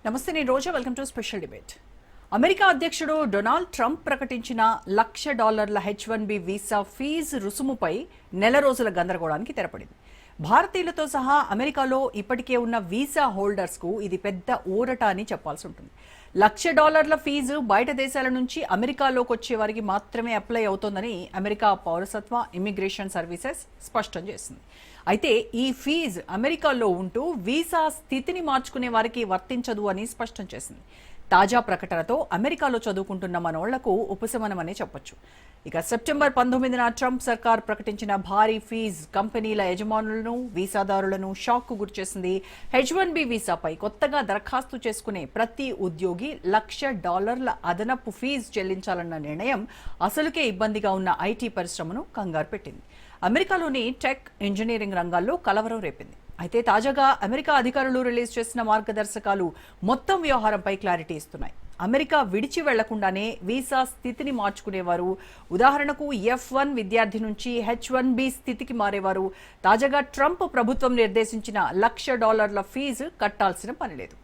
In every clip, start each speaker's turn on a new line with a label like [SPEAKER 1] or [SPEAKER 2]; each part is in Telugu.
[SPEAKER 1] నమస్తే, నేను Roja. Welcome to special debate. America అధ్యక్షుడు డొనాల్డ్ ట్రంప్ ప్రకటించిన $1,00,000 H-1B వీసా ఫీజు రుసుముపై నెల రోజుల గందరగోళానికి తెరపడింది. భారతీయులతో సహా అమెరికాలో ఇప్పటికే ఉన్న వీసా హోల్డర్స్కు ఇది పెద్ద ఊరట అని చెప్పాల్సి ఉంటుంది. $1,00,000 ఫీజు బయట దేశాల నుంచి అమెరికాలోకి వచ్చే వారికి మాత్రమే అప్లై అవుతోందని అమెరికా పౌరసత్వ ఇమిగ్రేషన్ సర్వీసెస్ స్పష్టం చేసింది. అయితే ఈ ఫీజు అమెరికాలో ఉంటూ వీసా స్థితిని మార్చుకునే వారికి వర్తించదు అని స్పష్టం చేసింది. తాజా ప్రకటనతో అమెరికాలో చదువుకుంటున్న మనోళ్లకు ఉపశమనమనే చెప్పొచ్చు. ఇక సెప్టెంబర్ 19న ట్రంప్ సర్కార్ ప్రకటించిన భారీ ఫీజు కంపెనీల యజమానులను, వీసాదారులను షాక్కు గురిచేసింది. H-1B వీసాపై కొత్తగా దరఖాస్తు చేసుకునే ప్రతి ఉద్యోగి $1,00,000 అదనపు ఫీజు చెల్లించాలన్న నిర్ణయం అసలుకే ఇబ్బందిగా ఉన్న ఐటీ పరిశ్రమను కంగారు పెట్టింది. అమెరికాలోని టెక్, ఇంజనీరింగ్ రంగాల్లో కలవరం రేపింది. అయితే తాజాగా అమెరికా అధికారులు రిలీజ్ చేసిన మార్గదర్శకాలు మొత్తం వ్యవహారంపై క్లారిటీ ఇస్తున్నాయి. అమెరికా విడిచి వెళ్లకుండానే వీసా స్థితిని మార్చుకునేవారు, ఉదాహరణకు F1 విద్యార్థి నుంచి H-1B స్థితికి మారేవారు తాజాగా ట్రంప్ ప్రభుత్వం నిర్దేశించిన $1,00,000 ఫీజు కట్టాల్సిన పనిలేదు.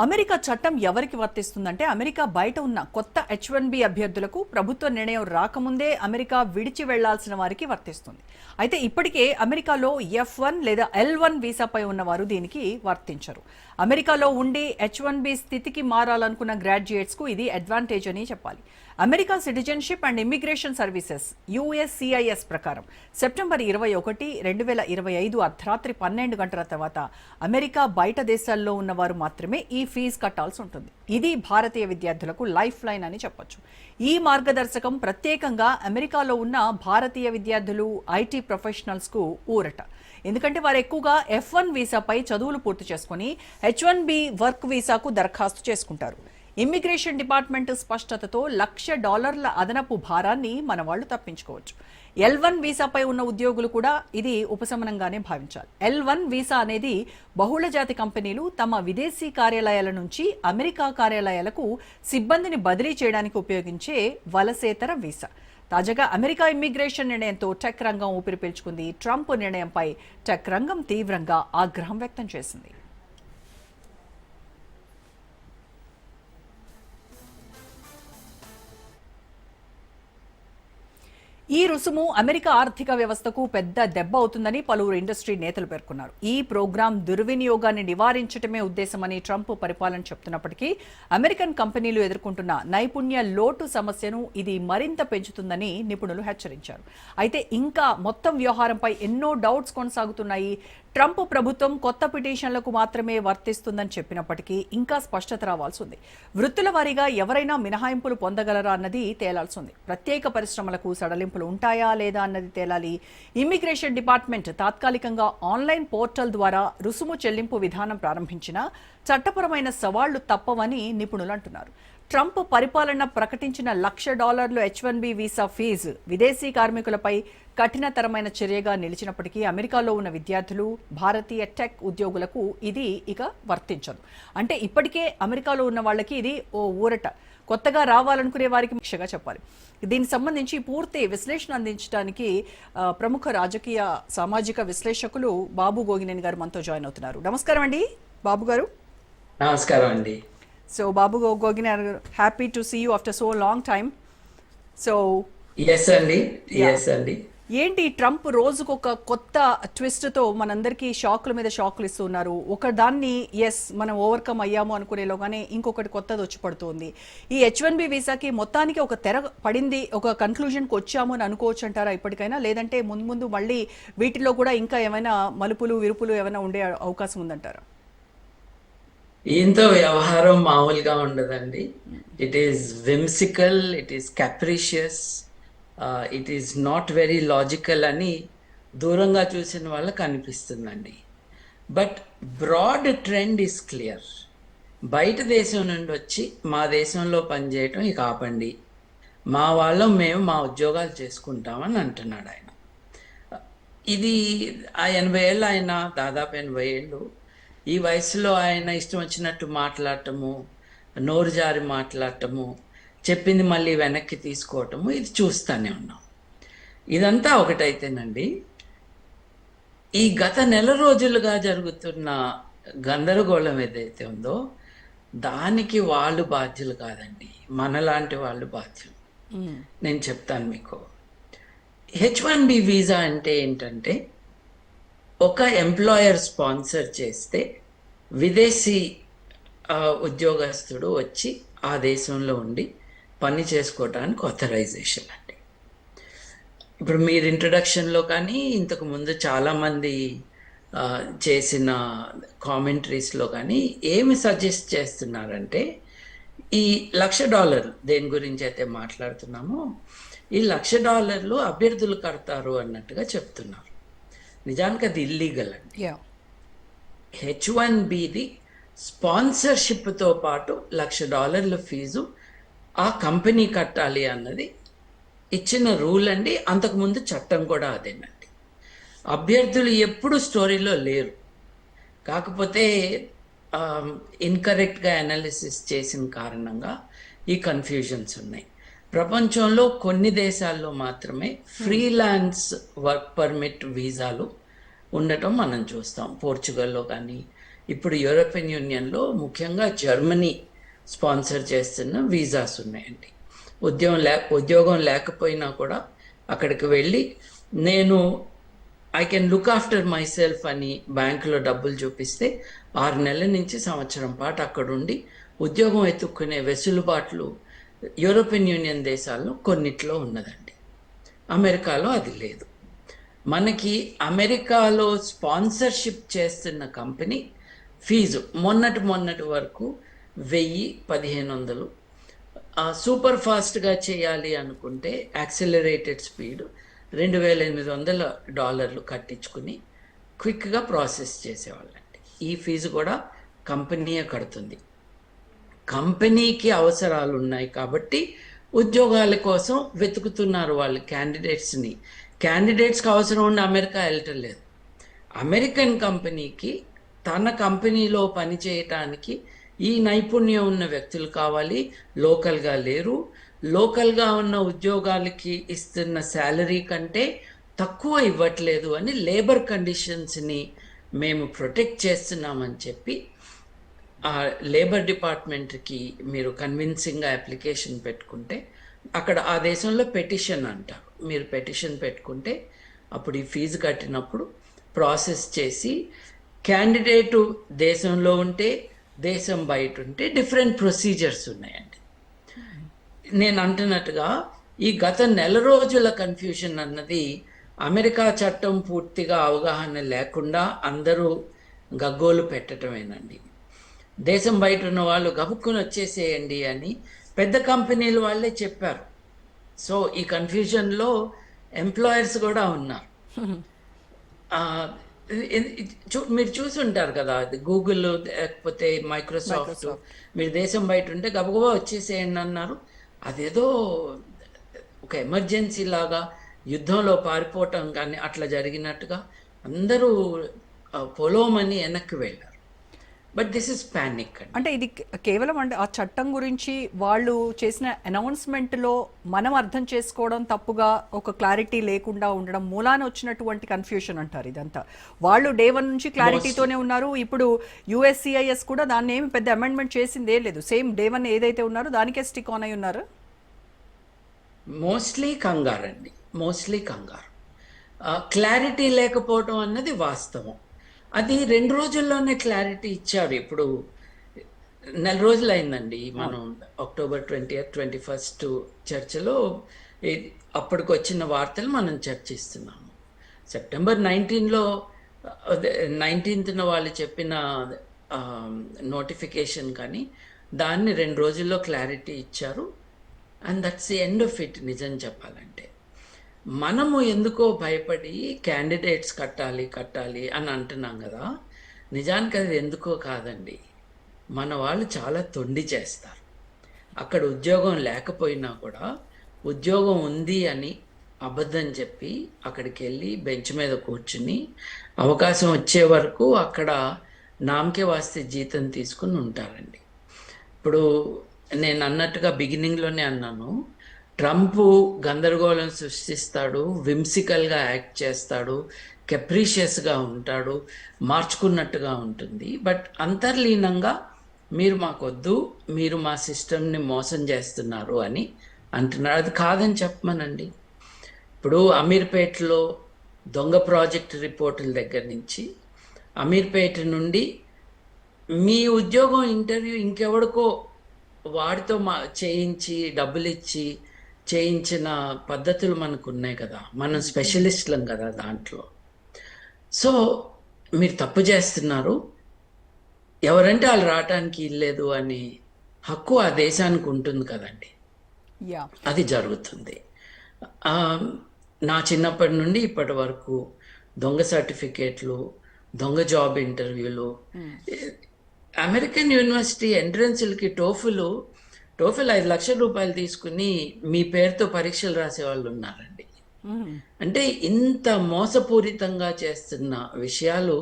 [SPEAKER 1] అమెరికా చట్టం ఎవరికి వర్తిస్తుందంటే, అమెరికా బయట ఉన్న కొత్త H-1B అభ్యర్థులకు ప్రభుత్వ నిర్ణయం రాకముందే అమెరికా విడిచి వెళ్లాల్సిన వారికి వర్తిస్తుంది. అయితే ఇప్పటికే అమెరికాలో F1 లేదా L1 వీసాపై ఉన్నవారు దీనికి వర్తించరు. అమెరికాలో ఉండి H-1B స్థితికి మారాలనుకున్న గ్రాడ్యుయేట్స్కు ఇది అడ్వాంటేజ్ అని చెప్పాలి. America citizenship and immigration services USCIS ప్రకారం సెప్టెంబర్ 21, 2025 అర్ధరాత్రి 12 గంటల తర్వాత అమెరికా బయట దేశాల్లో ఉన్నవారు మాత్రమే ఈ ఫీజు కట్టాల్సి ఉంటుంది. ఇది భారతీయ విద్యార్థులకు లైఫ్ లైన్ అని చెప్పొచ్చు. ఈ మార్గదర్శకం ప్రత్యేకంగా అమెరికాలో ఉన్న భారతీయ విద్యార్థులు, ఐటీ ప్రొఫెషనల్స్కు ఊరట. ఎందుకంటే వారు ఎక్కువగా F1 వీసాపై చదువులు పూర్తి చేసుకుని H-1B వర్క్ వీసాకు దరఖాస్తు చేసుకుంటారు. ఇమ్మిగ్రేషన్ డిపార్ట్మెంట్ స్పష్టతతో $1,00,000 అదనపు భారాన్ని మన వాళ్ళు తప్పించుకోవచ్చు. L1 వీసాపై ఉన్న ఉద్యోగులు కూడా ఇది ఉపశమనంగానే భావించాలి. L1 వీసా అనేది బహుళజాతి కంపెనీలు తమ విదేశీ కార్యాలయాల నుంచి అమెరికా కార్యాలయాలకు సిబ్బందిని బదిలీ చేయడానికి ఉపయోగించే వలసేతర వీసా. తాజాగా అమెరికా ఇమ్మిగ్రేషన్ నిర్ణయంతో టెక్ రంగం ఊపిరి పీల్చుకుంది. ట్రంప్ నిర్ణయంపై టెక్ రంగం తీవ్రంగా ఆగ్రహం వ్యక్తం చేసింది. ఈ రుసుము అమెరికా ఆర్థిక వ్యవస్థకు పెద్ద దెబ్బ అవుతుందని పలువురు ఇండస్ట్రీ నేతలు పేర్కొన్నారు. ఈ ప్రోగ్రాం దుర్వినియోగాన్ని నివారించడమే ఉద్దేశమని ట్రంప్ పరిపాలన చెప్తున్నప్పటికీ అమెరికన్ కంపెనీలు ఎదుర్కొంటున్న నైపుణ్య లోటు సమస్యను ఇది మరింత పెంచుతుందని నిపుణులు హెచ్చరించారు. అయితే ఇంకా మొత్తం వ్యవహారంపై ఎన్నో డౌట్స్ కొనసాగుతున్నాయి. ట్రంప్ ప్రభుత్వం కొత్త పిటిషన్లకు మాత్రమే వర్తిస్తుందని చెప్పినప్పటికీ ఇంకా స్పష్టత రావాల్సి ఉంది. వృత్తుల వారీగా ఎవరైనా మినహాయింపులు పొందగలరా అన్నది తేలాల్సి ఉంది. ప్రత్యేక పరిశ్రమలకు సడలింపులు ఉంటాయా లేదా అన్నది తేలాలి. ఇమ్మిగ్రేషన్ డిపార్ట్మెంట్ తాత్కాలికంగా ఆన్లైన్ పోర్టల్ ద్వారా రుసుము చెల్లింపు విధానం ప్రారంభించినా చట్టపరమైన సవాళ్లు తప్పవని నిపుణులు అంటున్నారు. ట్రంప్ పరిపాలన ప్రకటించిన $1,00,000 H-1B వీసా ఫీజు విదేశీ కార్మికులపై కఠినతరమైన చర్యగా నిలిచినప్పటికీ అమెరికాలో ఉన్న విద్యార్థులు, భారతీయ టెక్ ఉద్యోగులకు ఇది ఇక వర్తించదు. అంటే ఇప్పటికే అమెరికాలో ఉన్న వాళ్ళకి ఇది ఓ ఊరట, కొత్తగా రావాలనుకునే వారికి ముఖ్యంగా చెప్పాలి. దీనికి సంబంధించి పూర్తి విశ్లేషణ అందించడానికి ప్రముఖ రాజకీయ సామాజిక విశ్లేషకులు బాబు గోగినేని గారు మనతో జాయిన్ అవుతున్నారు. నమస్కారం అండి బాబు గారు.
[SPEAKER 2] నమస్కారం అండి.
[SPEAKER 1] So Babu Gogineni, happy to see you after so long time. So
[SPEAKER 2] yes అండి.
[SPEAKER 1] ఏంటి ట్రంప్ రోజుకు ఒక కొత్త ట్విస్ట్ తో మనందరికీ షాక్ల మీద షాక్లు ఇస్తున్నారు. ఒక దాన్ని మనం ఓవర్కమ్ అయ్యాము అనుకునేలోగానే ఇంకొకటి కొత్తది వచ్చి పడుతుంది. ఈ H-1B వీసాకి మొత్తానికి ఒక తెర పడింది, ఒక కన్క్లూజన్కి వచ్చాము అని అనుకోవచ్చు అంటారా ఇప్పటికైనా? లేదంటే ముందు మళ్ళీ వీటిలో కూడా ఇంకా ఏమైనా మలుపులు విరుపులు ఏమైనా ఉండే అవకాశం ఉందంటారా?
[SPEAKER 2] ఈయంతో వ్యవహారం మామూలుగా ఉండదండి. It is whimsical, it is capricious, it is not very logical అని దూరంగా చూసిన వాళ్ళకి అనిపిస్తుందండి. But broad trend is clear. బయట దేశం నుండి వచ్చి మా దేశంలో పనిచేయటం ఇక ఆపండి, మా వాళ్ళం మేము మా ఉద్యోగాలు చేసుకుంటామని అంటున్నాడు ఆయన. ఇది ఆ 80 ఏళ్ళు, ఆయన దాదాపు 80 ఏళ్ళు, ఈ వయసులో ఆయన ఇష్టం వచ్చినట్టు మాట్లాడటము, నోరు జారి మాట్లాడటము, చెప్పింది మళ్ళీ వెనక్కి తీసుకోవటము ఇది చూస్తూనే ఉన్నాం. ఇదంతా ఒకటైతేనండి, ఈ గత నెల రోజులుగా జరుగుతున్న గందరగోళం ఏదైతే ఉందో దానికి వాళ్ళు బాధ్యులు కాదండి, మనలాంటి వాళ్ళు బాధ్యులు. నేను చెప్తాను మీకు. H1B వీసా అంటే ఏంటంటే, ఒక ఎంప్లాయర్ స్పాన్సర్ చేస్తే విదేశీ ఉద్యోగస్తుడు వచ్చి ఆ దేశంలో ఉండి పని చేసుకోవడానికి ఆథరైజేషన్ అండి. ఇప్పుడు మీరు ఇంట్రడక్షన్లో కానీ ఇంతకు ముందు చాలామంది చేసిన కామెంటరీస్లో కానీ ఏమి సజెస్ట్ చేస్తున్నారంటే, ఈ $1,00,000 దేని గురించి అయితే మాట్లాడుతున్నామో ఈ $1,00,000 అభ్యర్థులు కడతారు అన్నట్టుగా చెప్తున్నారు. నిజానికి అది ఇల్లీగల్ అండి. H1Bది స్పాన్సర్షిప్తో పాటు $1,00,000 ఫీజు ఆ కంపెనీ కట్టాలి అన్నది ఇచ్చిన రూల్ అండి. అంతకుముందు చట్టం కూడా అదేనండి. అభ్యర్థులు ఎప్పుడు స్టోరీలో లేరు, కాకపోతే ఇన్కరెక్ట్గా అనాలిసిస్ చేసిన కారణంగా ఈ కన్ఫ్యూజన్స్ ఉన్నాయి. ప్రపంచంలో కొన్ని దేశాల్లో మాత్రమే ఫ్రీలాన్స్ వర్క్ పర్మిట్ వీసాలు ఉండటం మనం చూస్తాం. పోర్చుగల్లో కానీ, ఇప్పుడు యూరోపియన్ యూనియన్లో ముఖ్యంగా జర్మనీ స్పాన్సర్ చేస్తున్న వీసాస్ ఉన్నాయండి. ఉద్యోగం లేకపోయినా కూడా అక్కడికి వెళ్ళి నేను I can look after my self అని బ్యాంకులో డబ్బులు చూపిస్తే 6 నెలల నుంచి సంవత్సరం పాటు అక్కడుండి ఉద్యోగం ఎత్తుక్కునే వెసులుబాట్లు యూరోపియన్ యూనియన్ దేశాల్లో కొన్నిట్లో ఉన్నదండి. అమెరికాలో అది లేదు. మనకి అమెరికాలో స్పాన్సర్షిప్ చేస్తున్న కంపెనీ ఫీజు మొన్నటి వరకు 1,000-1,500. సూపర్ ఫాస్ట్గా చేయాలి అనుకుంటే యాక్సిలరేటెడ్ స్పీడ్ $2,800 కట్టించుకుని క్విక్గా ప్రాసెస్ చేసేవాళ్ళండి. ఈ ఫీజు కూడా కంపెనీయే కడుతుంది. కంపెనీకి అవసరాలు ఉన్నాయి కాబట్టి ఉద్యోగాల కోసం వెతుకుతున్నారు వాళ్ళు క్యాండిడేట్స్ని. క్యాండిడేట్స్కి అవసరం ఉండి అమెరికా వెళ్ళటం లేదు. అమెరికన్ కంపెనీకి తన కంపెనీలో పనిచేయటానికి ఈ నైపుణ్యం ఉన్న వ్యక్తులు కావాలి, లోకల్గా లేరు. లోకల్గా ఉన్న ఉద్యోగాలకి ఇస్తున్న శాలరీ కంటే తక్కువ ఇవ్వట్లేదు అని లేబర్ కండిషన్స్ని మేము ప్రొటెక్ట్ చేస్తున్నామని చెప్పి ఆ లేబర్ డిపార్ట్మెంట్కి మీరు కన్విన్సింగ్గా అప్లికేషన్ పెట్టుకుంటే, అక్కడ ఆ దేశంలో పెటిషన్ అంటారు, మీరు పెటిషన్ పెట్టుకుంటే అప్పుడు ఈ ఫీజు కట్టినప్పుడు ప్రాసెస్ చేసి క్యాండిడేటు దేశంలో ఉంటే దేశం బయట ఉంటే డిఫరెంట్ ప్రొసీజర్స్ ఉన్నాయండి. నేను అంటున్నట్టుగా ఈ గత నెల రోజుల కన్ఫ్యూషన్ అన్నది అమెరికా చట్టం పూర్తిగా అవగాహన లేకుండా అందరూ గగ్గోలు పెట్టడమేనండి. దేశం బయట ఉన్న వాళ్ళు గబుక్కుని వచ్చేసేయండి అని పెద్ద కంపెనీలు వాళ్ళే చెప్పారు. సో ఈ కన్ఫ్యూజన్లో ఎంప్లాయర్స్ కూడా ఉన్నారు. మీరు చూసి ఉంటారు కదా, గూగుల్ లేకపోతే మైక్రోసాఫ్ట్, మీరు దేశం బయట ఉంటే గబగబా వచ్చేసేయండి అన్నారు. అదేదో ఒక ఎమర్జెన్సీ లాగా యుద్ధంలో పారిపోవటం కానీ అట్లా జరిగినట్టుగా అందరూ పొలోమని వెనక్కి వెళ్ళారు. But this is panic.
[SPEAKER 1] అంటే ఇది కేవలం అంటే ఆ చట్టం గురించి వాళ్ళు చేసిన అనౌన్స్మెంట్లో మనం అర్థం చేసుకోవడం తప్పుగా, ఒక క్లారిటీ లేకుండా ఉండడం మూలాన వచ్చినటువంటి కన్ఫ్యూషన్ అంటారు ఇదంతా. వాళ్ళు డే 1 నుంచి క్లారిటీతోనే ఉన్నారు. ఇప్పుడు USCIS కూడా దాన్ని ఏమి పెద్ద అమెండ్మెంట్ చేసింది ఏం లేదు. సేమ్ డే 1 ఏదైతే ఉన్నారో దానికే స్టిక్ ఆన్ అయి ఉన్నారు.
[SPEAKER 2] మోస్ట్లీ కంగారు. క్లారిటీ లేకపోవడం అన్నది వాస్తవం. అది 2 రోజుల్లోనే క్లారిటీ ఇచ్చారు. ఇప్పుడు నెల రోజులు అయిందండి. మనం October 20th, 21st చర్చలో అప్పటికి వచ్చిన వార్తలు మనం చర్చిస్తున్నాము. September 19th వాళ్ళు చెప్పిన నోటిఫికేషన్ కానీ దాన్ని 2 రోజుల్లో క్లారిటీ ఇచ్చారు. And that's the end of it. నిజం చెప్పాలంటే మనము ఎందుకో భయపడి క్యాండిడేట్స్ కట్టాలి అని అంటున్నాం కదా, నిజానికి అది ఎందుకో కాదండి. మన వాళ్ళు చాలా తొండి చేస్తారు. అక్కడ ఉద్యోగం లేకపోయినా కూడా ఉద్యోగం ఉంది అని అబద్ధం చెప్పి అక్కడికి వెళ్ళి బెంచ్ మీద కూర్చుని అవకాశం వచ్చే వరకు అక్కడ నామకే వాస్తే జీతం తీసుకుని ఉంటారండి. ఇప్పుడు నేను అన్నట్టుగా బిగినింగ్లోనే అన్నాను, ట్రంప్ గందరగోళం సృష్టిస్తాడు, విమ్సికల్గా యాక్ట్ చేస్తాడు, కెప్రీషియస్గా ఉంటాడు, మార్చుకున్నట్టుగా ఉంటుంది. బట్ అంతర్లీనంగా మీరు మాకొద్దు, మీరు మా సిస్టమ్ని మోసం చేస్తున్నారు అని అంటున్నారు. అది కాదని చెప్పమనండి. ఇప్పుడు అమీర్పేటలో దొంగ ప్రాజెక్ట్ రిపోర్టుల దగ్గర నుంచి, అమీర్పేట నుండి మీ ఉద్యోగం ఇంటర్వ్యూ ఇంకెవడికో వాడితో చేయించి డబ్బులు ఇచ్చి చేయించిన పద్ధతులు మనకు ఉన్నాయి కదా, మనం స్పెషలిస్టులం కదా దాంట్లో. సో మీరు తప్పు చేస్తున్నారు, ఎవరంటే వాళ్ళు రావటానికి ఇల్లేదు అని హక్కు ఆ దేశానికి ఉంటుంది కదండి.
[SPEAKER 1] యా
[SPEAKER 2] అది జరుగుతుంది. ఆ, నా చిన్నప్పటి నుండి ఇప్పటి వరకు దొంగ సర్టిఫికేట్లు, దొంగ జాబ్ ఇంటర్వ్యూలు, అమెరికన్ యూనివర్సిటీ ఎంట్రన్స్లకి టోఫిల్ 5 లక్షల రూపాయలు తీసుకుని మీ పేరుతో పరీక్షలు రాసే వాళ్ళు ఉన్నారండి. అంటే ఇంత మోసపూరితంగా చేస్తున్న విషయాలు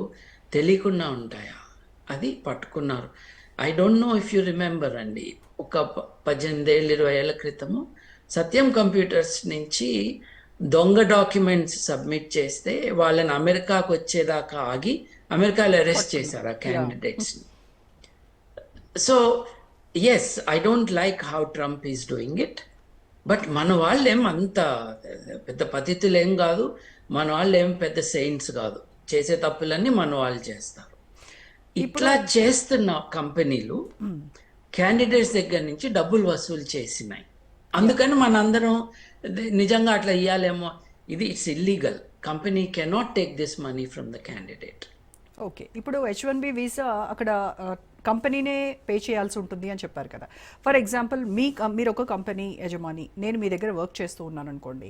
[SPEAKER 2] తెలియకుండా ఉంటాయా? అది పట్టుకున్నారు. I don't know if you remember అండి, ఒక 18 ఏళ్ళు 20 ఏళ్ల క్రితము సత్యం కంప్యూటర్స్ నుంచి దొంగ డాక్యుమెంట్స్ సబ్మిట్ చేస్తే వాళ్ళని అమెరికాకు వచ్చేదాకా ఆగి అమెరికాలో అరెస్ట్ చేశారు ఆ క్యాండిడేట్స్ని. So yes, I don't like how Trump is doing it. But మన వాళ్ళేం అంత పెద్ద పతితులేం కాదు, మన వాళ్ళు ఏం పెద్ద సెయింట్స్ కాదు. చేసే తప్పులన్నీ మన వాళ్ళు చేస్తారు. ఇట్లా చేస్తున్న కంపెనీలు క్యాండిడేట్స్ దగ్గర నుంచి డబ్బులు వసూలు చేసినాయి. అందుకని మనందరం నిజంగా అట్లా ఇవ్వాలేమో, ఇది it's illegal. Company cannot take this money from the candidate.
[SPEAKER 1] Okay, ఇప్పుడు H1B వీసా అక్కడ కంపెనీనే పే చేయాల్సి ఉంటుంది అని చెప్పారు కదా. ఫర్ ఎగ్జాంపుల్ మీరు ఒక కంపెనీ యజమాని, నేను మీ దగ్గర వర్క్ చేస్తూ ఉన్నాను అనుకోండి.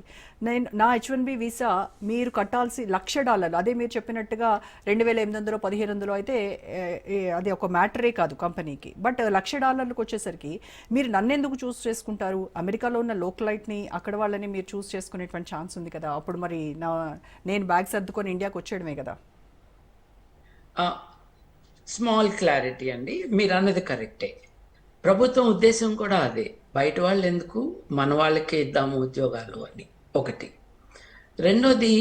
[SPEAKER 1] నా H1B వీసా మీరు కట్టాల్సి $1,00,000, అదే మీరు చెప్పినట్టుగా 2,800 1,500 అయితే అది ఒక మ్యాటరే కాదు కంపెనీకి. బట్ $1,00,000 వచ్చేసరికి మీరు నన్ను ఎందుకు చూస్ చేసుకుంటారు? అమెరికాలో ఉన్న లోకలైట్ని, అక్కడ వాళ్ళని మీరు చూస్ చేసుకునేటువంటి ఛాన్స్ ఉంది కదా. అప్పుడు మరి నేను బ్యాగ్ సర్దుకొని ఇండియాకి వచ్చేయడమే కదా.
[SPEAKER 2] స్మాల్ క్లారిటీ అండి, మీరు అన్నది కరెక్టే. ప్రభుత్వం ఉద్దేశం కూడా అదే, బయట వాళ్ళు ఎందుకు, మన వాళ్ళకే ఇద్దాము ఉద్యోగాలు అని. ఒకటి. రెండోది,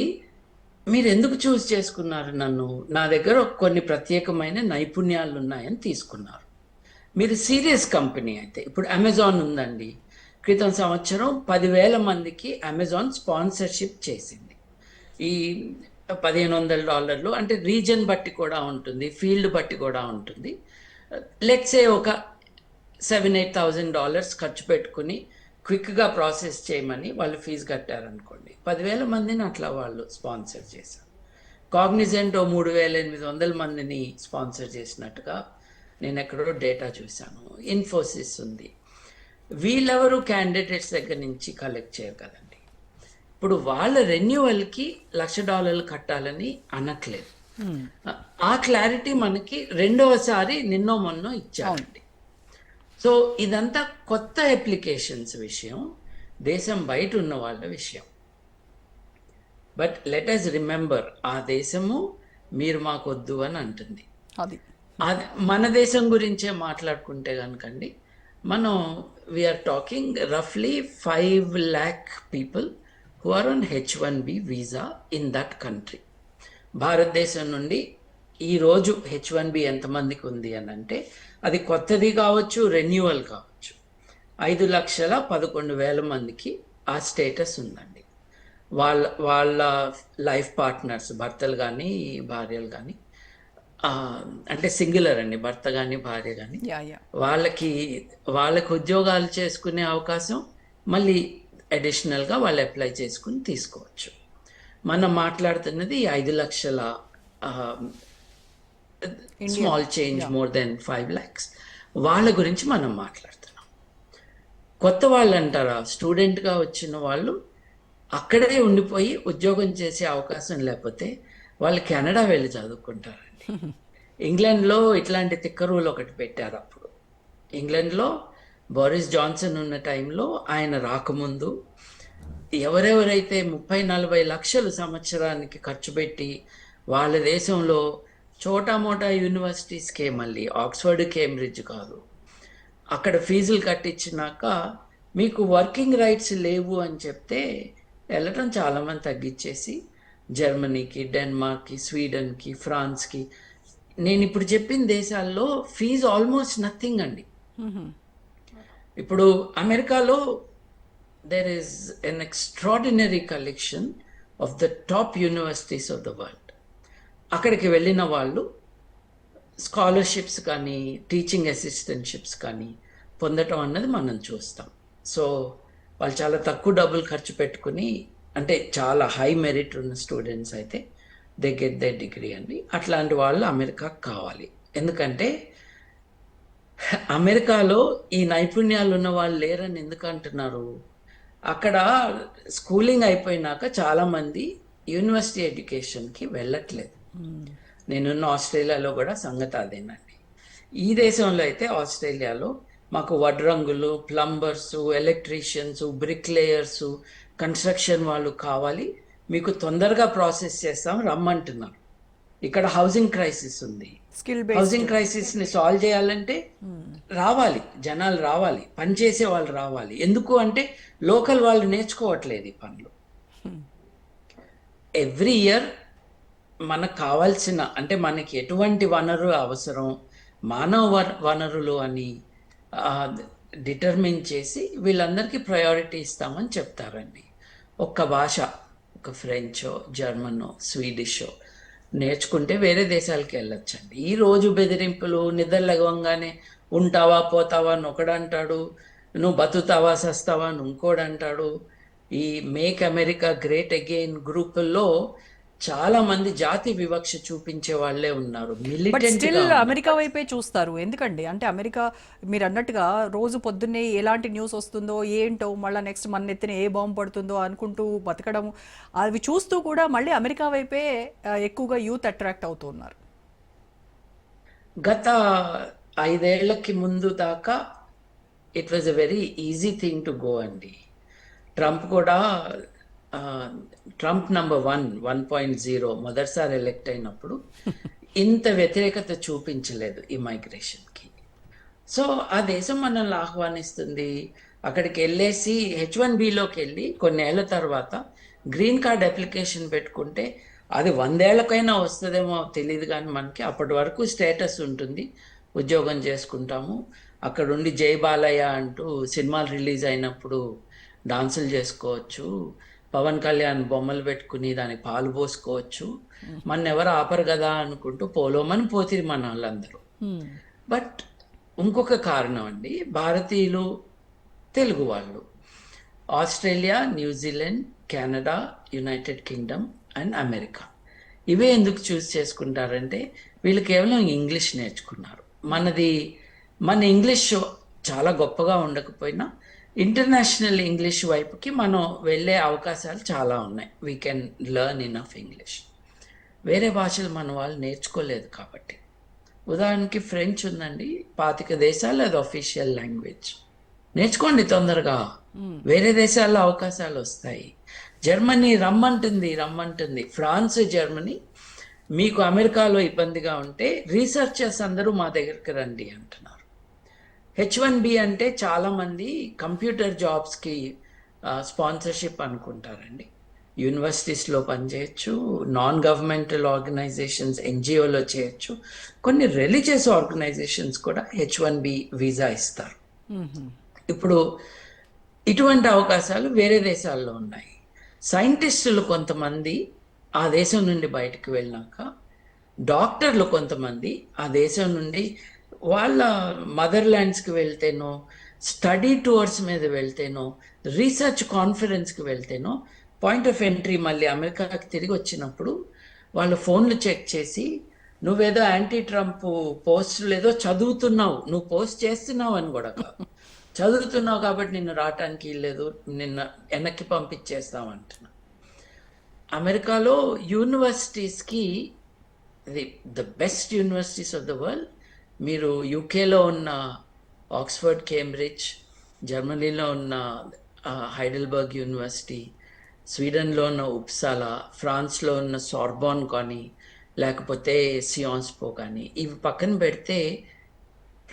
[SPEAKER 2] మీరు ఎందుకు చూస్ చేసుకున్నారు నన్ను? నా దగ్గర కొన్ని ప్రత్యేకమైన నైపుణ్యాలు ఉన్నాయని తీసుకున్నారు. మీరు సీరియస్ కంపెనీ అయితే, ఇప్పుడు అమెజాన్ ఉందండి, క్రితం సంవత్సరం 10,000 మందికి అమెజాన్ స్పాన్సర్షిప్ చేసింది. ఈ $1,500 అంటే రీజన్ బట్టి కూడా ఉంటుంది, ఫీల్డ్ బట్టి కూడా ఉంటుంది. లెట్సే ఒక $7,000-8,000 ఖర్చు పెట్టుకుని క్విక్గా ప్రాసెస్ చేయమని వాళ్ళు ఫీజు కట్టారనుకోండి, 10,000 మందిని అట్లా వాళ్ళు స్పాన్సర్ చేశారు. కాగ్నిజెంట్ 3,800 మందిని స్పాన్సర్ చేసినట్టుగా నేను ఎక్కడో డేటా చూశాను. ఇన్ఫోసిస్ ఉంది. వీళ్ళెవరు క్యాండిడేట్స్ దగ్గర నుంచి కలెక్ట్ చేయరు కదండి. ఇప్పుడు వాళ్ళ రెన్యువల్కి $1,00,000 కట్టాలని అనట్లేదు. ఆ క్లారిటీ మనకి రెండవసారి నిన్నో మొన్నో ఇచ్చారండి. సో ఇదంతా కొత్త అప్లికేషన్స్ విషయం, దేశం బయట ఉన్న వాళ్ళ విషయం. బట్ లెట్ అస్ రిమెంబర్, ఆ దేశము మీరు మాకొద్దు అని అంటుంది. అది మన దేశం గురించే మాట్లాడుకుంటే కనుకండి, మనం we are talking రఫ్లీ 5 lakh people who are on H1B visa in that country. భారతదేశం నుండి ఈరోజు H1B ఎంతమందికి ఉంది అని అంటే, అది కొత్తది కావచ్చు, రెన్యువల్ కావచ్చు, 5,11,000 మందికి ఆ స్టేటస్ ఉందండి. వాళ్ళ లైఫ్ పార్ట్నర్స్, భర్తలు కానీ భార్యలు కానీ, అంటే సింగులర్ అండి, భర్త కానీ భార్య కానీ, వాళ్ళకి ఉద్యోగాలు చేసుకునే అవకాశం మళ్ళీ అడిషనల్గా వాళ్ళు అప్లై చేసుకుని తీసుకోవచ్చు. మనం మాట్లాడుతున్నది 5 లక్షల small change, more than 5 lakhs వాళ్ళ గురించి మనం మాట్లాడుతున్నాం. కొత్త వాళ్ళు అంటారా, స్టూడెంట్గా వచ్చిన వాళ్ళు అక్కడే ఉండిపోయి ఉద్యోగం చేసే అవకాశం లేకపోతే వాళ్ళు కెనడా వెళ్ళి చదువుకుంటారండి. ఇంగ్లాండ్లో ఇట్లాంటి తిక్క రూల్ ఒకటి పెట్టారు. అప్పుడు ఇంగ్లాండ్లో బోరిస్ జాన్సన్ ఉన్న టైంలో, ఆయన రాకముందు ఎవరెవరైతే 30-40 లక్షలు సంవత్సరానికి ఖర్చు పెట్టి వాళ్ళ దేశంలో చోటా మోటా యూనివర్సిటీస్కే, మళ్ళీ ఆక్స్ఫర్డ్ కేంబ్రిడ్జ్ కాదు, అక్కడ ఫీజులు కట్టించినాక మీకు వర్కింగ్ రైట్స్ లేవు అని చెప్తే వెళ్ళటం చాలామంది తగ్గించేసి జర్మనీకి, డెన్మార్క్కి, స్వీడన్కి, ఫ్రాన్స్కి, నేను ఇప్పుడు చెప్పిన దేశాల్లో ఫీజు ఆల్మోస్ట్ నథింగ్ అండి. ఇప్పుడు అమెరికాలో there is an extraordinary collection of the top universities of the world. అక్కడికి వెళ్ళిన వాళ్ళు స్కాలర్షిప్స్ కానీ టీచింగ్ అసిస్టెంట్షిప్స్ కానీ పొందటం అన్నది మనం చూస్తాం. సో వాళ్ళు చాలా తక్కువ డబ్బులు ఖర్చు పెట్టుకుని, అంటే చాలా హై మెరిట్ ఉన్న స్టూడెంట్స్ అయితే దే గెట్ దే డిగ్రీ అండి. అట్లాంటి వాళ్ళు అమెరికాకు కావాలి. ఎందుకంటే అమెరికాలో ఈ నైపుణ్యాలు ఉన్న వాళ్ళు లేరని ఎందుకు అంటున్నారు? అక్కడ స్కూలింగ్ అయిపోయినాక చాలామంది యూనివర్సిటీ ఎడ్యుకేషన్కి వెళ్ళట్లేదు. నేనున్న ఆస్ట్రేలియాలో కూడా సంగతి అదేనండి. ఈ దేశంలో అయితే ఆస్ట్రేలియాలో మాకు వడ్రంగులు, plumbers, electricians, brick layers, construction వాళ్ళు కావాలి, మీకు తొందరగా ప్రాసెస్ చేస్తాం రమ్మంటున్నారు. ఇక్కడ హౌసింగ్ క్రైసిస్ ఉంది. హౌసింగ్ క్రైసిస్ ని సాల్వ్ చేయాలంటే రావాలి, జనాలు రావాలి, పనిచేసే వాళ్ళు రావాలి. ఎందుకు అంటే లోకల్ వాళ్ళు నేర్చుకోవట్లేదు ఈ పనులు. ఎవ్రీ ఇయర్ మనకు కావాల్సిన, అంటే మనకి ఎటువంటి వనరు అవసరం, మానవ వనరులు అని డిటర్మిన్ చేసి వీళ్ళందరికీ ప్రయారిటీ ఇస్తామని చెప్తారండి. ఒక్క భాష, ఒక ఫ్రెంచో, జర్మనో, స్వీడిషో నేర్చుకుంటే వేరే దేశాలకి వెళ్ళొచ్చండి. ఈ రోజు బెదిరింపులు, నిద్ర లెగవంగానే ఉంటావా పోతావా అని ఒకడంటాడు, నువ్వు బతుకుతావా సస్తావా అని ఇంకోడంటాడు. ఈ మేక్ అమెరికా గ్రేట్ అగైన్ గ్రూపుల్లో చాలా మంది జాతి వివక్ష చూపించే వాళ్ళే ఉన్నారు.
[SPEAKER 1] స్టిల్ అమెరికా వైపే చూస్తారు. ఎందుకండి అంటే అమెరికా మీరు అన్నట్టుగా రోజు పొద్దున్నే ఎలాంటి న్యూస్ వస్తుందో ఏంటో, మళ్ళీ నెక్స్ట్ మన ఎత్తిన ఏ బాంబు పడుతుందో అనుకుంటూ బతకడం, అవి చూస్తూ కూడా మళ్ళీ అమెరికా వైపే ఎక్కువగా యూత్ అట్రాక్ట్ అవుతున్నారు.
[SPEAKER 2] గత 5 ఏళ్లకి ముందు దాకా it was a very easy thing to go అండి. ట్రంప్ కూడా ట్రంప్ నంబర్ 1.0 మొదటిసారి ఎలెక్ట్ అయినప్పుడు ఇంత వ్యతిరేకత చూపించలేదు ఈ మైగ్రేషన్కి. సో ఆ దేశం మనల్ని ఆహ్వానిస్తుంది. అక్కడికి వెళ్ళేసి H1Bలోకి వెళ్ళి కొన్నేళ్ల తర్వాత గ్రీన్ కార్డ్ అప్లికేషన్ పెట్టుకుంటే అది 100 ఏళ్లకైనా వస్తుందేమో తెలియదు, కానీ మనకి అప్పటి వరకు స్టేటస్ ఉంటుంది, ఉద్యోగం చేసుకుంటాము. అక్కడుండి జై బాలయ్య అంటూ సినిమాలు రిలీజ్ అయినప్పుడు డాన్సులు చేసుకోవచ్చు, పవన్ కళ్యాణ్ బొమ్మలు పెట్టుకుని దానికి పాలు పోసుకోవచ్చు, మన ఎవరు ఆపరు కదా అనుకుంటూ పోలోమని పోతిరి మన వాళ్ళందరూ. బట్ ఇంకొక కారణం అండి, భారతీయులు, తెలుగు వాళ్ళు Australia, New Zealand, Canada, United Kingdom and America ఇవే ఎందుకు చూస్ చేసుకుంటారంటే వీళ్ళు కేవలం ఇంగ్లీష్ నేర్చుకున్నారు. మన ఇంగ్లీష్ చాలా గొప్పగా ఉండకపోయినా ఇంటర్నేషనల్ ఇంగ్లీష్ వైపుకి మనం వెళ్ళే అవకాశాలు చాలా ఉన్నాయి. We can learn enough English. వేరే భాషలు మన వాళ్ళు నేర్చుకోలేదు కాబట్టి. ఉదాహరణకి ఫ్రెంచ్ ఉందండి, 25 దేశాలు అది అఫీషియల్ లాంగ్వేజ్. నేర్చుకోండి తొందరగా, వేరే దేశాల్లో అవకాశాలు వస్తాయి. జర్మనీ రమ్మంటుంది. ఫ్రాన్స్, జర్మనీ, మీకు అమెరికాలో ఇబ్బందిగా ఉంటే రీసెర్చర్స్ అందరూ మా దగ్గరికి రండి అంటున్నారు. H1B అంటే చాలామంది కంప్యూటర్ జాబ్స్కి స్పాన్సర్షిప్ అనుకుంటారండి. యూనివర్సిటీస్లో పనిచేయచ్చు, నాన్ గవర్నమెంటల్ ఆర్గనైజేషన్స్, NGOలో చేయొచ్చు, కొన్ని రిలీజియస్ ఆర్గనైజేషన్స్ కూడా H1B వీసా ఇస్తారు. ఇప్పుడు ఇటువంటి అవకాశాలు వేరే దేశాల్లో ఉన్నాయి. సైంటిస్టులు కొంతమంది ఆ దేశం నుండి బయటకు వెళ్ళినాక, డాక్టర్లు కొంతమంది ఆ దేశం నుండి వాళ్ళ మదర్ ల్యాండ్స్కి వెళ్తేనో, స్టడీ టూర్స్ మీద వెళ్తేనో, రీసెర్చ్ కాన్ఫరెన్స్కి వెళ్తేనో, పాయింట్ ఆఫ్ ఎంట్రీ మళ్ళీ అమెరికాకి తిరిగి వచ్చినప్పుడు వాళ్ళు ఫోన్లు చెక్ చేసి, నువ్వేదో యాంటీ ట్రంప్ పోస్టులు ఏదో చదువుతున్నావు, నువ్వు పోస్ట్ చేస్తున్నావు అని కూడా కాదు, చదువుతున్నావు కాబట్టి నిన్ను రావటానికి లేదు, నిన్న వెనక్కి పంపించేస్తామంటున్నా. అమెరికాలో యూనివర్సిటీస్కి the best universities of the world, మీరు యూకేలో ఉన్న ఆక్స్ఫర్డ్, కేంబ్రిడ్జ్, జర్మనీలో ఉన్న హైడెల్బర్గ్ యూనివర్సిటీ, స్వీడన్లో ఉన్న ఉప్సాలా, ఫ్రాన్స్లో ఉన్న సార్బాన్ కానీ లేకపోతే సియాన్స్ పో కానీ, ఇవి పక్కన పెడితే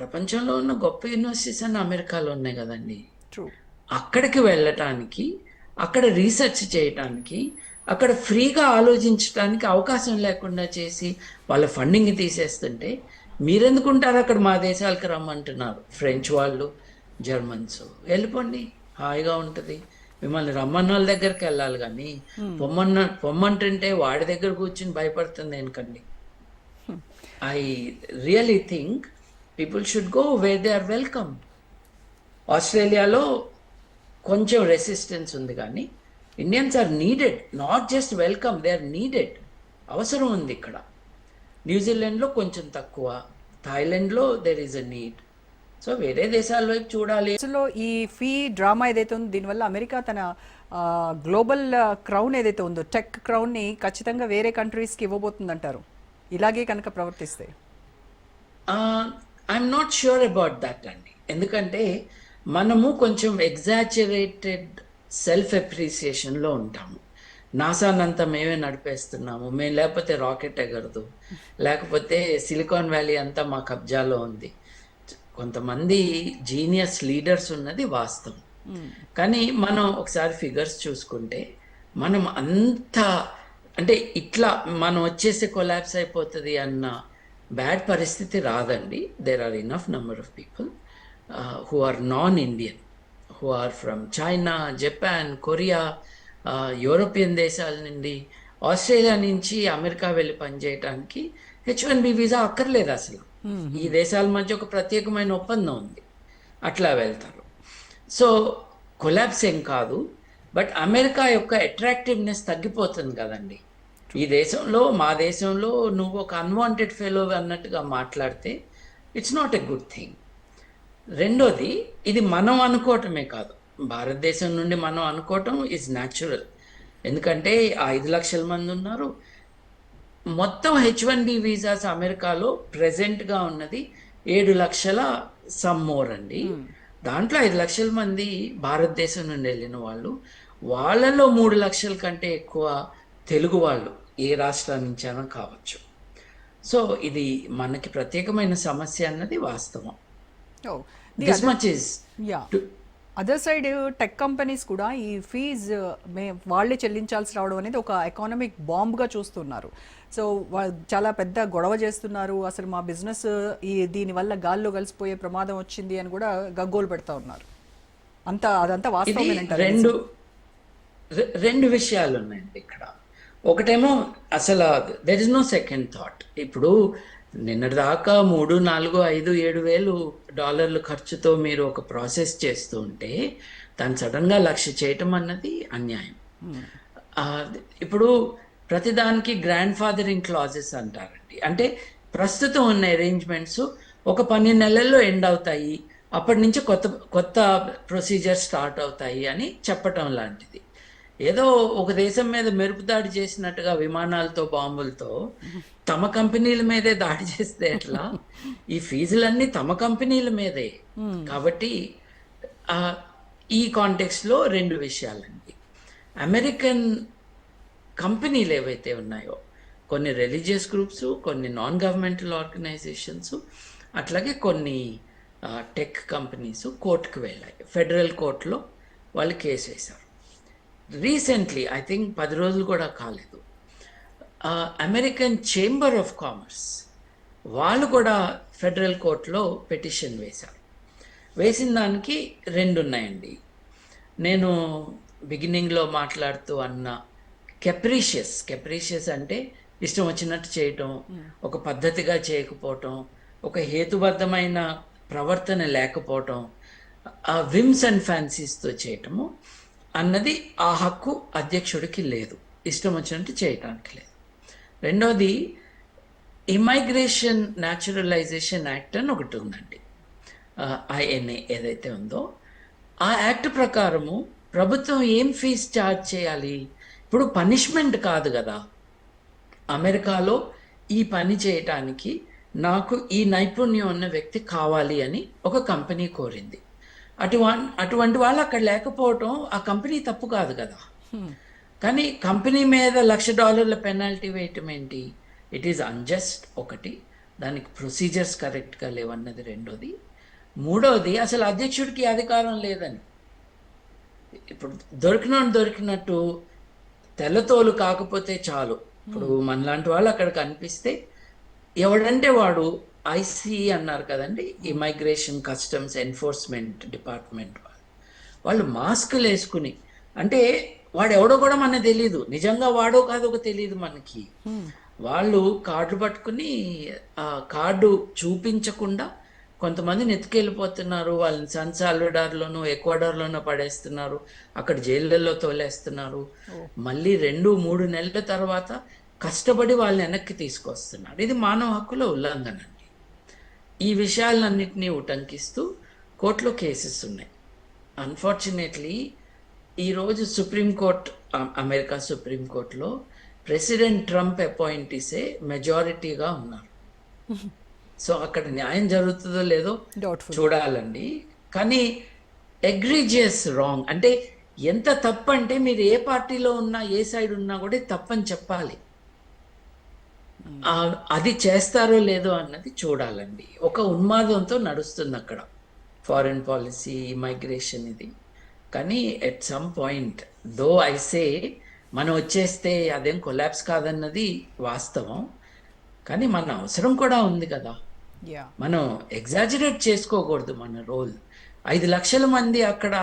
[SPEAKER 2] ప్రపంచంలో ఉన్న గొప్ప యూనివర్సిటీస్ అన్ని అమెరికాలో ఉన్నాయి కదండి.
[SPEAKER 1] ట్రూ.
[SPEAKER 2] అక్కడికి వెళ్ళటానికి, అక్కడ రీసెర్చ్ చేయటానికి, అక్కడ ఫ్రీగా ఆలోచించటానికి అవకాశం లేకుండా చేసి వాళ్ళ ఫండింగ్ తీసేస్తుంటే మీరెందుకుంటారు అక్కడ మా దేశాలకు రమ్మంటున్నారు ఫ్రెంచ్ వాళ్ళు, జర్మన్స్. వెళ్ళిపోండి, హాయిగా ఉంటుంది. మిమ్మల్ని రమ్మన్న వాళ్ళ దగ్గరికి వెళ్ళాలి కానీ పొమ్మంటుంటే వాడి దగ్గర కూర్చుని భయపడుతుంది ఎందుకండి. I really think people should go where they are welcome. ఆస్ట్రేలియాలో కొంచెం రెసిస్టెన్స్ ఉంది కానీ Indians are needed, not just welcome, they are needed. అవసరం ఉంది ఇక్కడ. న్యూజిలాండ్లో కొంచెం తక్కువ, థాయిలాండ్లో there is a need. So వేరే దేశాల వైపు చూడాలి.
[SPEAKER 1] అసలు ఈ ఫీ డ్రామా ఏదైతే ఉందో దీనివల్ల అమెరికా తన గ్లోబల్ క్రౌన్ ఏదైతే ఉందో టెక్ క్రౌన్ని ఖచ్చితంగా వేరే కంట్రీస్కి ఇవ్వబోతుందంటారు ఇలాగే కనుక ప్రవర్తిస్తే.
[SPEAKER 2] I'm not sure about that అండి. ఎందుకంటే మనము కొంచెం ఎగ్జాజరేటెడ్ సెల్ఫ్ అప్రిసియేషన్లో ఉంటాము. నాసానంతా మేమే నడిపేస్తున్నాము, మేము లేకపోతే రాకెట్ ఎగరదు, లేకపోతే సిలికాన్ వ్యాలీ అంతా మా కబ్జాలో ఉంది. కొంతమంది జీనియస్ లీడర్స్ ఉన్నది వాస్తవం. కానీ మనం ఒకసారి ఫిగర్స్ చూసుకుంటే మనం అంత అంటే ఇట్లా మనం వచ్చేసి కొలాప్స్ అయిపోతుంది అన్న బ్యాడ్ పరిస్థితి రాదండి. There are enough number of people who are non Indian, who are from China, Japan, Korea, European దేశాల నుండి, ఆస్ట్రేలియా నుంచి అమెరికా వెళ్ళి పనిచేయడానికి H1B వీసా అక్కర్లేదు అసలు. ఈ దేశాల మధ్య ఒక ప్రత్యేకమైన ఒప్పందం ఉంది, అట్లా వెళ్తారు. సో కొలాప్స్ ఏం కాదు, బట్ అమెరికా యొక్క అట్రాక్టివ్నెస్ తగ్గిపోతుంది కదండి. ఈ దేశంలో, మా దేశంలో నువ్వు ఒక అన్వాంటెడ్ ఫెలో అన్నట్టుగా మాట్లాడితే it's not a good thing. రెండోది, ఇది మనం అనుకోవటమే కాదు, భారతదేశం నుండి మనం అనుకోవటం ఈజ్ న్యాచురల్. ఎందుకంటే 5 లక్షల మంది ఉన్నారు. మొత్తం H1B వీసాస్ అమెరికాలో ప్రెజెంట్గా ఉన్నది 7 లక్షల సమ్ మోర్ అండి. దాంట్లో 5 లక్షల మంది భారతదేశం నుండి వెళ్ళిన వాళ్ళు, వాళ్ళలో 3 లక్షల కంటే ఎక్కువ తెలుగు వాళ్ళు, ఏ రాష్ట్రం నుంచైనా కావచ్చు. సో ఇది మనకి ప్రత్యేకమైన సమస్య అన్నది వాస్తవం. This much is
[SPEAKER 1] other side tech companies కూడా ఈ ఫీజ్ వాళ్ళే చెల్లించాల్సి రావడం అనేది ఒక ఎకానమిక్ బాంబ్గా చూస్తున్నారు. సో చాలా పెద్ద గొడవ చేస్తున్నారు, అసలు మా బిజినెస్ దీనివల్ల గాల్లో కలిసిపోయే ప్రమాదం వచ్చింది అని కూడా గగ్గోలు పెడతా ఉన్నారు. అదంతా వాస్తవం.
[SPEAKER 2] రెండు విషయాలు ఉన్నాయండి ఇక్కడ. ఒకటేమో అసలు there is no second thought. ఇప్పుడు నిన్నటి దాకా 3, 4, 5, 7 వేలు డాలర్లు ఖర్చుతో మీరు ఒక ప్రాసెస్ చేస్తూ ఉంటే దాన్ని సడన్గా 1,00,000 చేయటం అన్నది అన్యాయం. ఇప్పుడు ప్రతిదానికి గ్రాండ్ ఫాదరింగ్ క్లాజెస్ అంటారండి. అంటే ప్రస్తుతం ఉన్న అరేంజ్మెంట్స్ ఒక 12 నెలల్లో ఎండ్ అవుతాయి, అప్పటి నుంచి కొత్త ప్రొసీజర్ స్టార్ట్ అవుతాయి అని చెప్పటం లాంటిది. ఏదో ఒక దేశం మీద మెరుపు దాడి చేసినట్టుగా విమానాలతో, బాంబులతో తమ కంపెనీల మీదే దాడి చేస్తే ఎట్లా? ఈ ఫీజులన్నీ తమ కంపెనీల మీదే. కాబట్టి ఈ కాంటెక్స్లో 2 విషయాలండి. అమెరికన్ కంపెనీలు ఏవైతే ఉన్నాయో, కొన్ని రిలీజియస్ గ్రూప్స్, కొన్ని నాన్ గవర్నమెంటల్ ఆర్గనైజేషన్స్, అట్లాగే కొన్ని టెక్ కంపెనీస్ కోర్టుకు వెళ్ళాయి. ఫెడరల్ కోర్టులో వాళ్ళు కేసు వేశారు. రీసెంట్లీ, ఐ థింక్ 10 రోజులు కూడా కాలేదు, అమెరికన్ చేంబర్ ఆఫ్ కామర్స్ వాళ్ళు కూడా ఫెడరల్ కోర్టులో పిటిషన్ వేశారు. వేసిన దానికి 2 ఉన్నాయండి. నేను బిగినింగ్లో మాట్లాడుతూ అన్న కెప్రీషియస్ అంటే ఇష్టం వచ్చినట్టు చేయటం, ఒక పద్ధతిగా చేయకపోవటం, ఒక హేతుబద్ధమైన ప్రవర్తన లేకపోవటం, విమ్స్ అండ్ ఫ్యాన్సీస్తో చేయటము అన్నది ఆ హక్కు అధ్యక్షుడికి లేదు, ఇష్టం వచ్చినట్టు చేయటానికి లేదు. రెండోది, ఇమైగ్రేషన్ న్యాచురలైజేషన్ యాక్ట్ అని ఒకటి ఉందండి, INA ఏదైతే ఉందో, ఆ యాక్ట్ ప్రకారము ప్రభుత్వం ఏం ఫీజు ఛార్జ్ చేయాలి? ఇప్పుడు పనిష్మెంట్ కాదు కదా. అమెరికాలో ఈ పని చేయటానికి నాకు ఈ నైపుణ్యం ఉన్న వ్యక్తి కావాలి అని ఒక కంపెనీ కోరింది. అటువంటి వాళ్ళు అక్కడ లేకపోవటం ఆ కంపెనీ తప్పు కాదు కదా. కానీ కంపెనీ మీద $1,00,000 పెనాల్టీ వేయటం ఏంటి? ఇట్ ఈస్ అన్జస్ట్ ఒకటి. దానికి ప్రొసీజర్స్ కరెక్ట్గా లేవన్నది రెండోది. మూడవది అసలు అధ్యక్షుడికి అధికారం లేదని. ఇప్పుడు దొరికినట్టు తెల్లతోలు కాకపోతే చాలు. ఇప్పుడు మనలాంటి వాళ్ళు అక్కడ కనిపిస్తే ఎవడంటే వాడు ఐసీ అన్నారు కదండి, ఇమైగ్రేషన్ కస్టమ్స్ ఎన్ఫోర్స్మెంట్ డిపార్ట్మెంట్ వాళ్ళు మాస్కులు వేసుకుని, అంటే వాడు ఎవడో కూడా మనకు తెలియదు, నిజంగా వాడో కాదో తెలియదు మనకి. వాళ్ళు కార్డు పట్టుకుని ఆ కార్డు చూపించకుండా కొంతమందిని ఎత్తుకెళ్ళిపోతున్నారు, వాళ్ళని సన్ సాల్వడార్లోనో ఎక్వడార్లోనో పడేస్తున్నారు, అక్కడ జైళ్ళల్లో తోలేస్తున్నారు. మళ్ళీ 2-3 నెలల తర్వాత కష్టపడి వాళ్ళని వెనక్కి తీసుకొస్తున్నారు. ఇది మానవ హక్కుల ఉల్లంఘన అండి. ఈ విషయాలన్నింటినీ ఉటంకిస్తూ కోర్టులో కేసెస్ ఉన్నాయి. అన్ఫార్చునేట్లీ ఈరోజు సుప్రీంకోర్టు, అమెరికా సుప్రీంకోర్టులో ప్రెసిడెంట్ ట్రంప్ అపాయింటీసే మెజారిటీగా ఉన్నారు. సో అక్కడ న్యాయం జరుగుతుందో లేదో చూడాలండి. కానీ ఎగ్రీజియస్ రాంగ్ అంటే ఎంత తప్పు అంటే, మీరు ఏ పార్టీలో ఉన్నా ఏ సైడ్ ఉన్నా కూడా తప్పని చెప్పాలి. అది చేస్తారో లేదో అన్నది చూడాలండి. ఒక ఉన్మాదంతో నడుస్తుంది అక్కడ ఫారిన్ పాలసీ, మైగ్రేషన్ ఇది. కానీ ఎట్ సమ్ పాయింట్ దో ఐసే మనం వచ్చేస్తే అదేం కొలాప్స్ కాదన్నది వాస్తవం. కానీ మన అవసరం కూడా ఉంది కదా, మనం ఎగ్జాజరేట్ చేసుకోకూడదు మన రోల్. 5 లక్షల మంది అక్కడ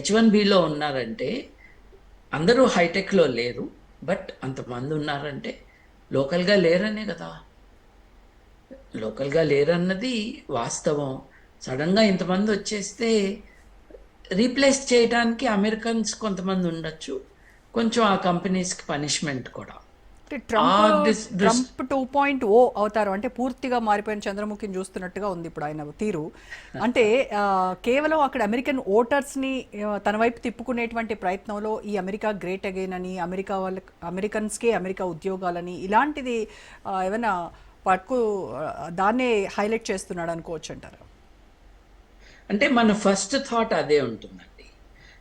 [SPEAKER 2] H1Bలో ఉన్నారంటే అందరూ హైటెక్లో లేరు, బట్ అంతమంది ఉన్నారంటే లోకల్గా లేరనే కదా. లోకల్గా లేరన్నది వాస్తవం. సడన్గా ఇంతమంది వచ్చేస్తే రీప్లేస్ చేయడానికి అమెరికన్స్ కొంతమంది ఉండొచ్చు, కొంచెం ఆ కంపెనీస్కి పనిష్మెంట్ కూడా.
[SPEAKER 1] ట్రంప్ 2.0 అవుతారు అంటే పూర్తిగా మారిపోయిన చంద్రముఖిని చూస్తున్నట్టుగా ఉంది ఇప్పుడు ఆయన తీరు. అంటే కేవలం అక్కడ అమెరికన్ ఓటర్స్ని తన వైపు తిప్పుకునేటువంటి ప్రయత్నంలో ఈ అమెరికా గ్రేట్ అగైన్ అని, అమెరికా వాళ్ళకి, అమెరికన్స్కే అమెరికా ఉద్యోగాలని, ఇలాంటిది ఏమైనా పట్టుకు దాన్నే హైలైట్ చేస్తున్నాడు అనుకోవచ్చు అంటారు.
[SPEAKER 2] అంటే మన ఫస్ట్ థాట్ అదే ఉంటుందండి.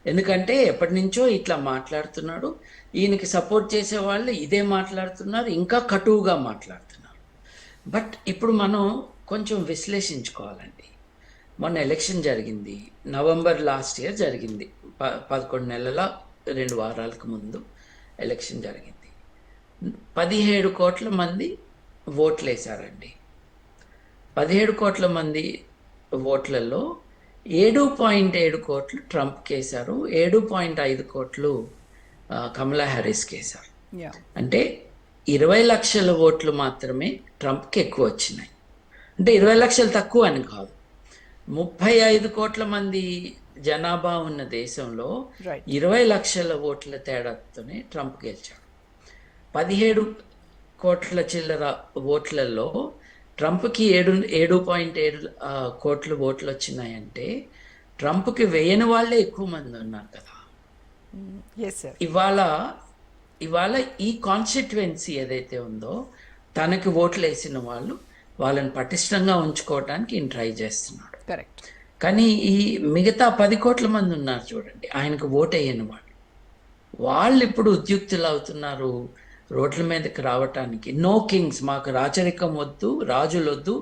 [SPEAKER 2] ఎందుకంటే ఎప్పటి నుంచో ఇట్లా మాట్లాడుతున్నాడు, ఈయనకి సపోర్ట్ చేసే వాళ్ళు ఇదే మాట్లాడుతున్నారు, ఇంకా కటువుగా మాట్లాడుతున్నారు. బట్ ఇప్పుడు మనం కొంచెం విశ్లేషించుకోవాలండి. మొన్న ఎలక్షన్ జరిగింది, నవంబర్ లాస్ట్ ఇయర్ జరిగింది, 11 నెలల 2 వారాలకు ముందు ఎలక్షన్ జరిగింది. 17 కోట్ల మంది ఓట్లు వేశారండి. 17 కోట్ల మంది ఓట్లలో 7.7 కోట్లు ట్రంప్కి వేశారు, 7.5 కోట్లు కమలా హ్యారిస్కి వేశారు. అంటే 20 లక్షల ఓట్లు మాత్రమే ట్రంప్కి ఎక్కువ వచ్చినాయి. అంటే 20 లక్షలు తక్కువ అని కాదు, 35 కోట్ల మంది జనాభా ఉన్న దేశంలో 20 లక్షల ఓట్ల తేడాతోనే ట్రంప్ గెలిచాడు. 17 కోట్ల చిల్లర ఓట్లలో ట్రంప్కి 7.7 కోట్ల ఓట్లు వచ్చినాయంటే ట్రంప్కి వేయని వాళ్ళే ఎక్కువ మంది ఉన్నారు కదా. ఇవాళ ఈ కాన్స్టిట్యుయెన్సీ ఏదైతే ఉందో తనకి ఓట్లు వేసిన వాళ్ళని పటిష్టంగా ఉంచుకోవడానికి ఈయన ట్రై చేస్తున్నాడు.
[SPEAKER 1] కరెక్ట్.
[SPEAKER 2] కానీ ఈ మిగతా 10 కోట్ల మంది ఉన్నారు చూడండి, ఆయనకు ఓటు వేయని వాళ్ళు ఇప్పుడు ఉద్యుక్తులు అవుతున్నారు రోడ్ల మీదకి రావటానికి. నో కింగ్స్, మాకు రాచరికం వద్దు, రాజులు వద్దు,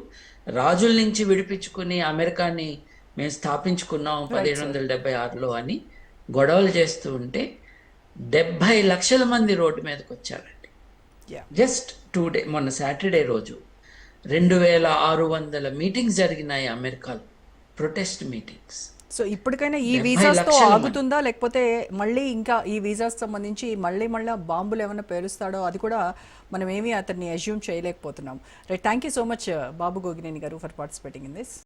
[SPEAKER 2] రాజుల నుంచి విడిపించుకుని అమెరికాని మేము స్థాపించుకున్నాం 1776లో అని గొడవలు చేస్తూ ఉంటే 70 లక్షల మంది రోడ్డు మీదకి వచ్చారండి. జస్ట్ 2 డే, మొన్న సాటర్డే రోజు 2600 మీటింగ్స్ జరిగినాయి అమెరికాలో, ప్రొటెస్ట్ మీటింగ్స్.
[SPEAKER 1] సో ఇప్పటికైనా ఈ వీసాస్తో ఆగుతుందా, లేకపోతే మళ్ళీ ఇంకా ఈ వీసాస్ సంబంధించి మళ్ళీ బాంబులు ఏమైనా పేలుస్తాడో అది కూడా మనం ఏమీ అతన్ని అజ్యూమ్ చేయలేకపోతున్నాం. Right, thank you so much Babu Gogineni garu for participating in this.